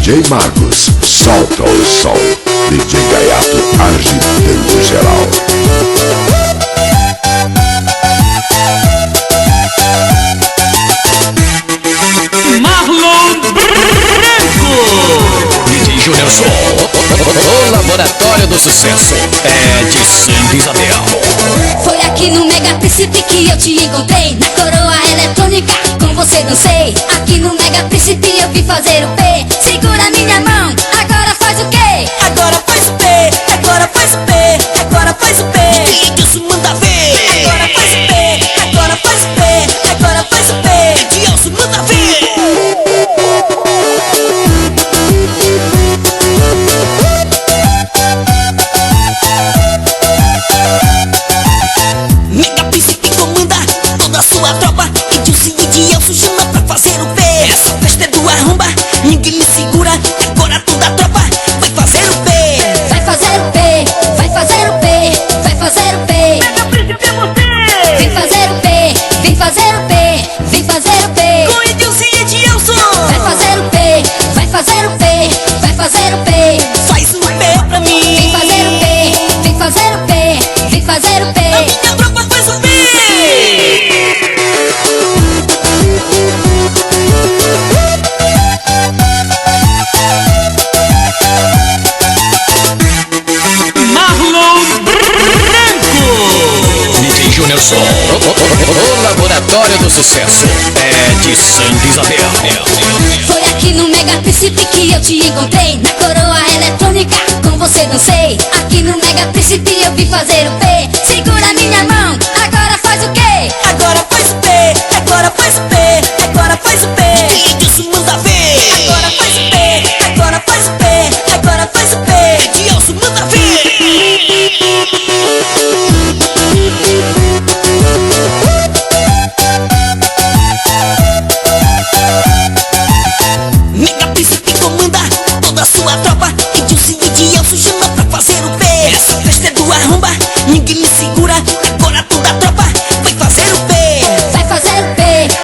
DJ Marcos, solta o som. DJ Gaiato, agitando geral. Marlon Branco. DJ Júnior Show, o laboratório do sucesso é de Santa Isabel. Foi aqui no Mega Príncipe que eu te encontrei, na coroa eletrônica com você dancei. Aqui no Mega Príncipe eu vim fazer o P. Segura minha mão, agora faz o quê? Agora faz o P, agora faz o P, agora faz o P. DJ Edilson manda ver. Agora faz o P, agora faz o P, agora faz o P. Edilson manda ver. Mega Príncipe comanda toda a sua tropa. Edilson e Edilson chama pra fazer o P. Essa festa é do arromba, ninguém me segura. Agora toda a tropa vai fazer o P. Vai fazer o P, vai fazer o P, vai fazer o P. Mega Príncipe é você. Vem fazer o P, vem fazer o P, vem fazer o P. Com Edilson e Edilson Vai fazer o P, vai fazer o P, vai fazer o P. faz o P pra mim. Vem fazer o P, vem fazer o P, vem fazer o P. A minha tropa faz o P. Marlon Branco. DJ Júnior Show, o laboratório do sucesso é de Santa Isabel. Foi aqui no Mega Príncipe que eu te encontrei, na coroa eletrônica com você dancei. Aqui no Mega Príncipe eu vim fazer o P. Segura minha mão, agora faz o quê? Agora faz o P, agora faz o P, agora faz o P. Edilson manda ver. Agora faz o P, agora faz o P, agora faz o P. Edilson manda ver. Mega Príncipe comanda toda a sua tropa. Edilson e Edilson chama pra fazer o P. Essa festa é do arromba, ninguém me